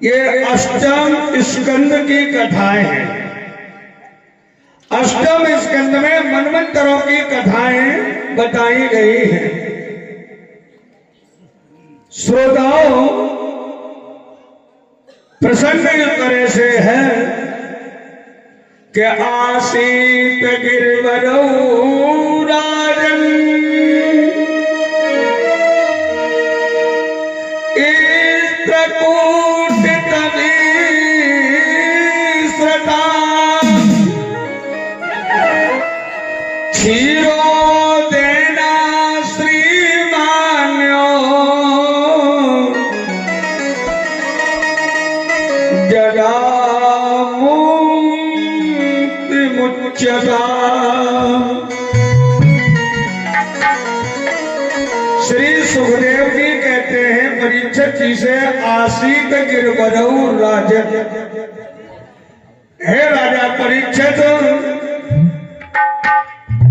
ये अष्टम स्कंद की कथाएं हैं। अष्टम स्कंद में मनवंतरों की कथाएं बताई गई हैं। श्रोताओं, प्रसंग इस तरह से है कि आसीत गिरवरौ राजन इंद्रकूट तमीश्रता क्षीरो देना श्रीमान्यो जडामुक्ति मुच्यता। श्री सुखदेव जी कहते हैं परीक्षित जी से, आसीत गिरवरौ राजन, हे राजा परीक्षित,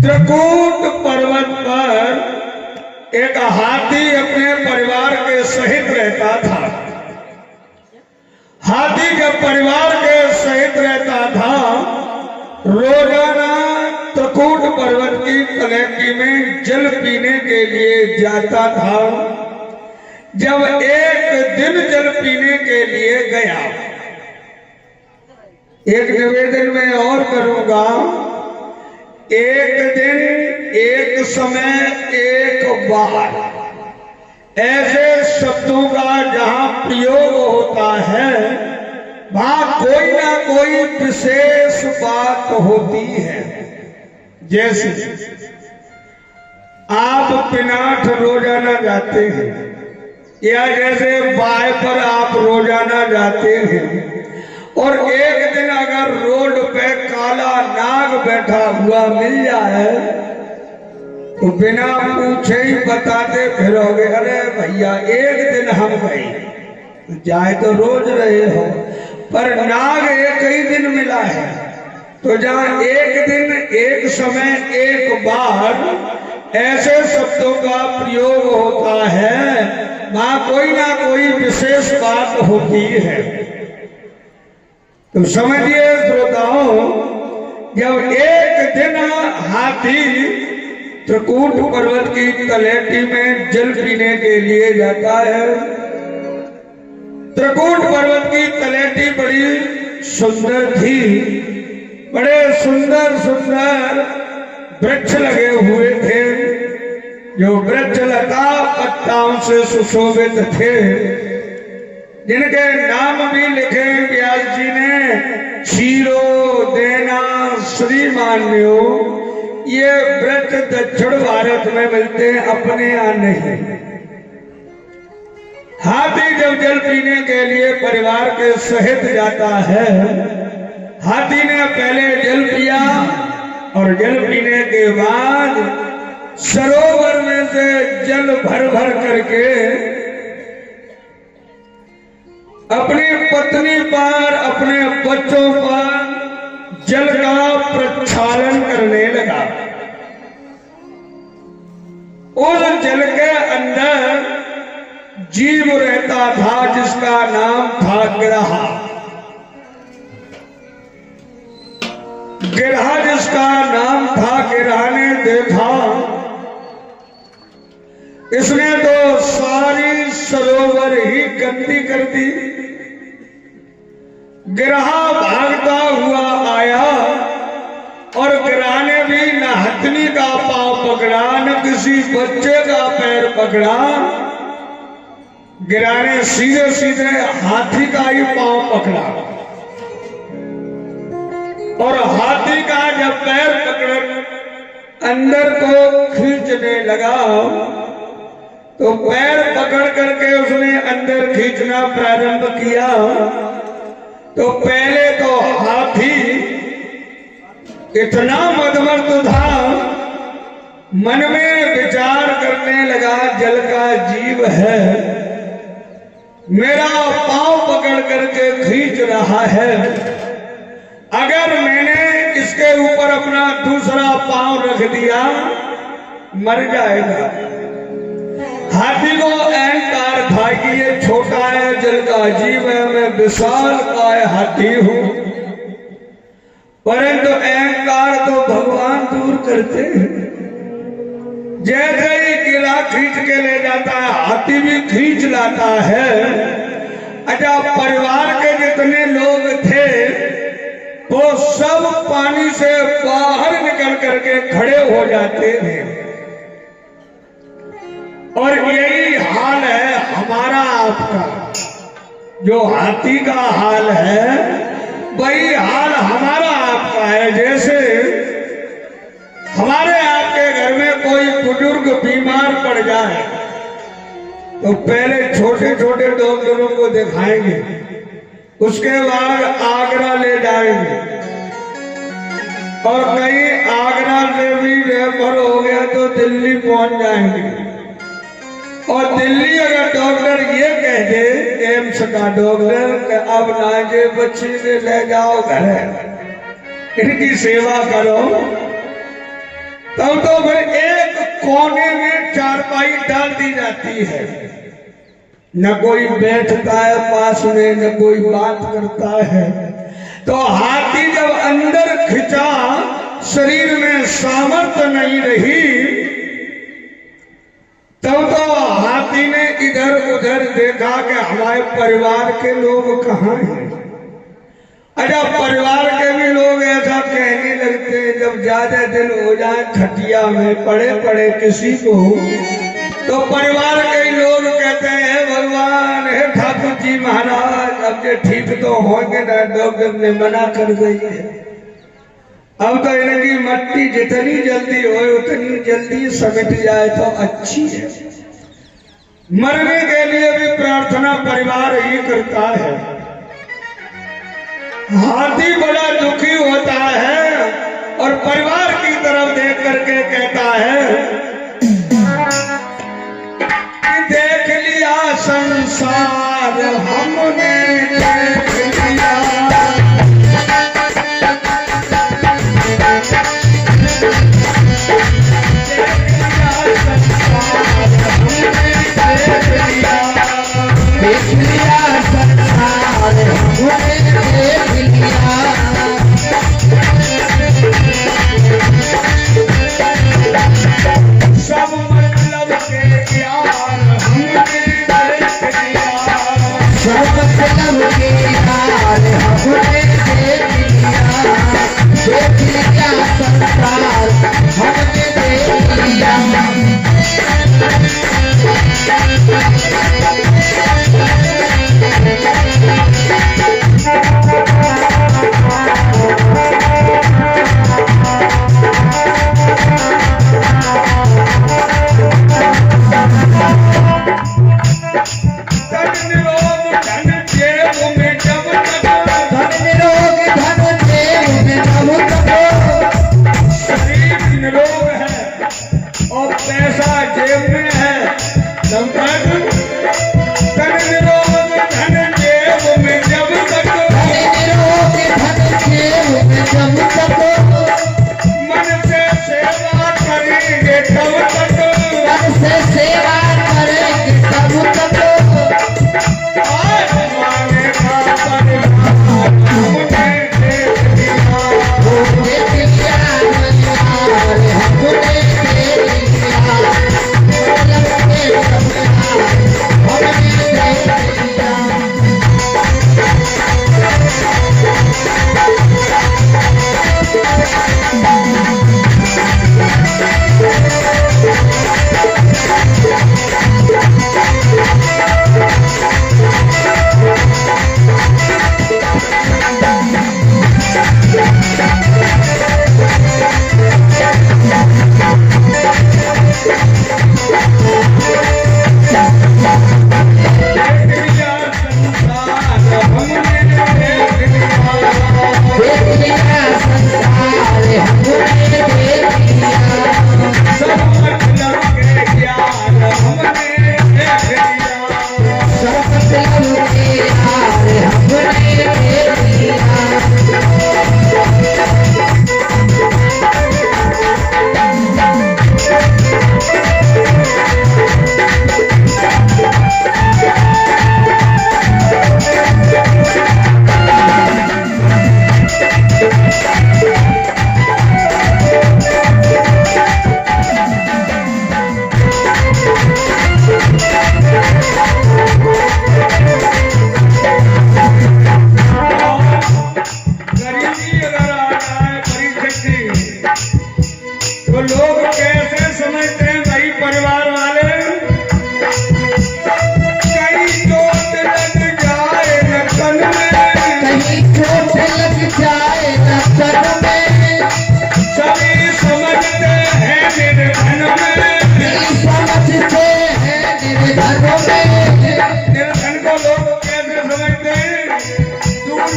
त्रिकूट पर्वत पर एक हाथी अपने परिवार के सहित रहता था। हाथी जब परिवार के सहित रहता था, रोजाना त्रिकूट पर्वत की तलहटी में जल पीने के लिए जाता था। जब एक दिन जल पीने के लिए गया, एक निवेदन में और करूंगा, एक दिन, एक समय, एक बार, ऐसे शब्दों का जहां प्रयोग होता है वहां कोई ना कोई विशेष बात होती है। जैसे आप पिनाठ रोजाना जाते हैं, या जैसे बाय पर आप रोजाना जाते हैं, और एक दिन अगर रोड पे काला नाग बैठा हुआ मिल जाए तो बिना पूछे ही बताते फिरोगे, अरे भैया एक दिन हम गए, जाए तो रोज रहे हो, पर नाग एक ही दिन मिला है। तो जहाँ एक दिन, एक समय, एक बार ऐसे शब्दों का प्रयोग होता है वहां कोई ना कोई विशेष बात होती है। तो समझिए श्रोताओं, जब एक दिन हाथी त्रिकूट पर्वत की तलहटी में जल पीने के लिए जाता है। त्रिकूट पर्वत की तलहटी बड़ी सुंदर थी, बड़े सुंदर सुंदर वृक्ष लगे हुए थे, जो वृक्ष लता पत्ताओं से सुशोभित थे, जिनके नाम भी लिखे व्यास जी ने, क्षीरो देना श्रीमान्यो। ये वृक्ष दक्षिण भारत में मिलते हैं, अपने यहाँ नहीं। हाथी जब जल पीने के लिए परिवार के सहित जाता है, हाथी ने पहले जल पिया और जल पीने के बाद सरोवर में से जल भर भर करके अपनी पत्नी पर, अपने बच्चों पर जल का प्रक्षालन करने लगा। उस जल के अंदर जीव रहता था जिसका नाम था गिरहा। गिरहा जिसका नाम था, गिरहा ने देखा इसने तो सारी सरोवर ही गंदी कर दी। गिरहा भागता हुआ आया और गिरहा ने भी न हथनी का पांव पकड़ा, न किसी बच्चे का पैर पकड़ा। गिरहा ने सीधे सीधे हाथी का ही पांव पकड़ा, और हाथी का जब पैर पकड़ अंदर को खींचने लगा तो पैर पकड़ करके उसने अंदर खींचना प्रारंभ किया। तो पहले तो हाथी इतना मदमस्त था, मन में विचार करने लगा, जल का जीव है, मेरा पांव पकड़ करके खींच रहा है, अगर मैंने इसके ऊपर अपना दूसरा पांव रख दिया मर जाएगा। हाथी को अहंकार था कि ये छोटा है, जल का जीव है, मैं विशाल काय हाथी हूं। परंतु अहंकार तो भगवान दूर करते हैं। जैसे ही किला खींच के ले जाता है, हाथी भी खींच लाता है। अच्छा, परिवार के जितने लोग थे वो सब पानी से बाहर निकल करके खड़े हो जाते हैं। और यही हाल है हमारा आपका। जो हाथी का हाल है वही हाल हमारा आपका है। जैसे हमारे आपके घर में कोई बुजुर्ग बीमार पड़ जाए तो पहले छोटे छोटे डॉक्टरों को दिखाएंगे, उसके बाद आगरा ले जाएंगे, और कहीं आगरा से भी रेफर हो गया तो दिल्ली पहुंच जाएंगे। और दिल्ली अगर डॉक्टर ये कह दे, एम्स का डॉक्टर, अब ना जे बच्चे से ले जाओ घर, इनकी सेवा करो, तब तो फिर एक कोने में चारपाई डाल दी जाती है। न कोई बैठता है पास में, न कोई बात करता है। तो हाथी जब अंदर खिंचा, शरीर में सामर्थ्य नहीं रही, तब तो हाथी ने इधर उधर देखा कि हमारे परिवार के लोग कहाँ हैं। अच्छा, परिवार के भी लोग ऐसा कहने लगते हैं, जब ज्यादा दिन हो जाए खटिया में पड़े पड़े किसी को, तो परिवार के लोग कहते हैं, भगवान हे ठाकुर जी महाराज, अब ये ठीक तो होंगे ना, डॉक्टर ने मना कर दी है। अब तो इनकी मट्टी जितनी जल्दी हो उतनी जल्दी समेट जाए तो अच्छी है। मरने के लिए भी प्रार्थना परिवार ही करता है। हाथी बड़ा दुखी होता है और परिवार की तरफ देख करके कहता है कि देख लिया संसार हमने, देख लिया धन निरोग धन जेब में जब तक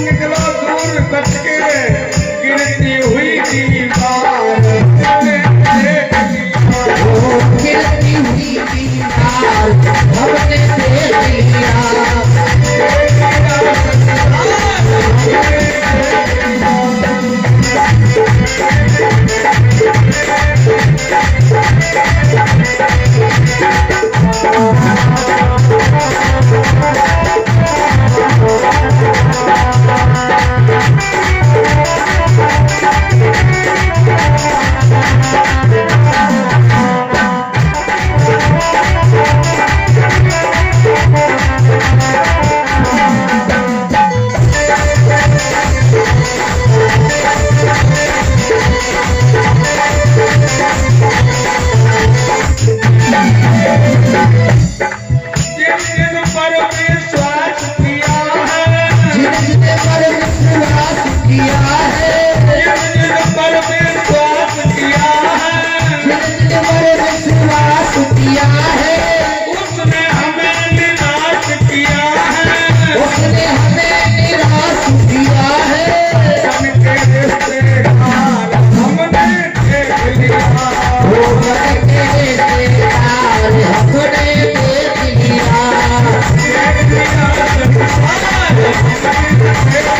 निकला दूर बच के गिरती हुई दीवार गिरती हुई दीवार हमने देख लिया। Yeah.